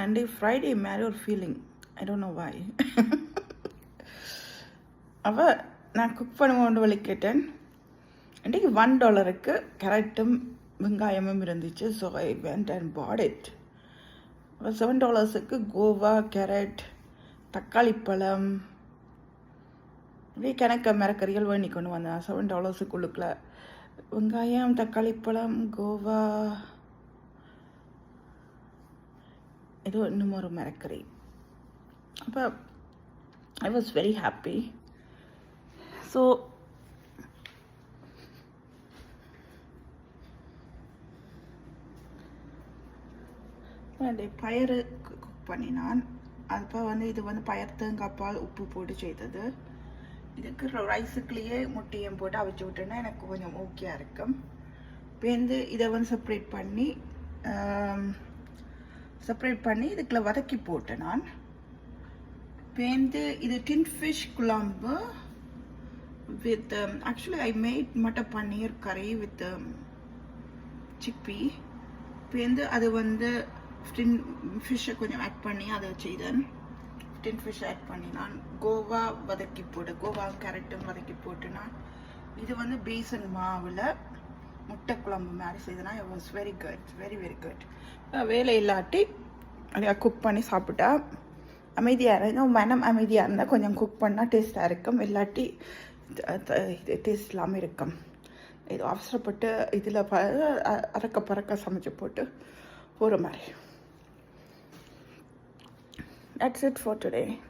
And Friday மேலே ஒரு feeling, I don't know வாய். அவள் நான் குக் பண்ணுவோன்னு வழி கேட்டேன். அன்றைக்கு $1 கேரட்டும் வெங்காயமும் இருந்துச்சு. So I went and bought it. $7 Goa, carrot, தக்காளி பழம், அப்படியே கணக்க மரக்கறிகள் வேணி கொண்டு வந்தேன். $7 வெங்காயம், தக்காளி பழம், கோவா, ஏதோ இன்னும் ஒரு மரக்கறி. அப்போ I was very happy. So அந்த பயறு குக் பண்ணினான். அப்போ இது பயறு தேங்காய் பால் உப்பு போட்டு செய்தது. இதுக்கு ரைஸுக்குள்ளேயே முட்டையும் போட்டு அவிச்சு விட்டேன்னா எனக்கு கொஞ்சம் ஓகேயா இருக்கும். இப்போ இதை செப்பரேட் பண்ணி இதுக்குள்ள வதக்கி போட்டேன் நான். இப்போ இது டின் ஃபிஷ் குழம்பு with actually I made matar paneer curry with சிப்பி. இப்போ அது டின் ஃபிஷ்ஷை கொஞ்சம் ஆட் பண்ணி அதை செய்தேன். டின் ஃபிஷ் ஆட் பண்ணி நான் கோவாவும் கேரட்டும் வதக்கி போட்டு நான் இது பேசன் மாவில் முட்டை குழம்பு மாதிரி செய்தேன்னா it was very good, very very good. வேலை இல்லாட்டி அதை குக் பண்ணி சாப்பிட்டா அமைதியாக இருந்தால், மனம் அமைதியாக இருந்தால் கொஞ்சம் குக் பண்ணால் டேஸ்ட்டாக இருக்கும். இல்லாட்டி இது டேஸ்ட் இல்லாமல் இருக்கும். இது அவசரப்பட்டு இதில் அறக்க பறக்க சமைச்சு போட்டு போகிற மாதிரி. That's it for today.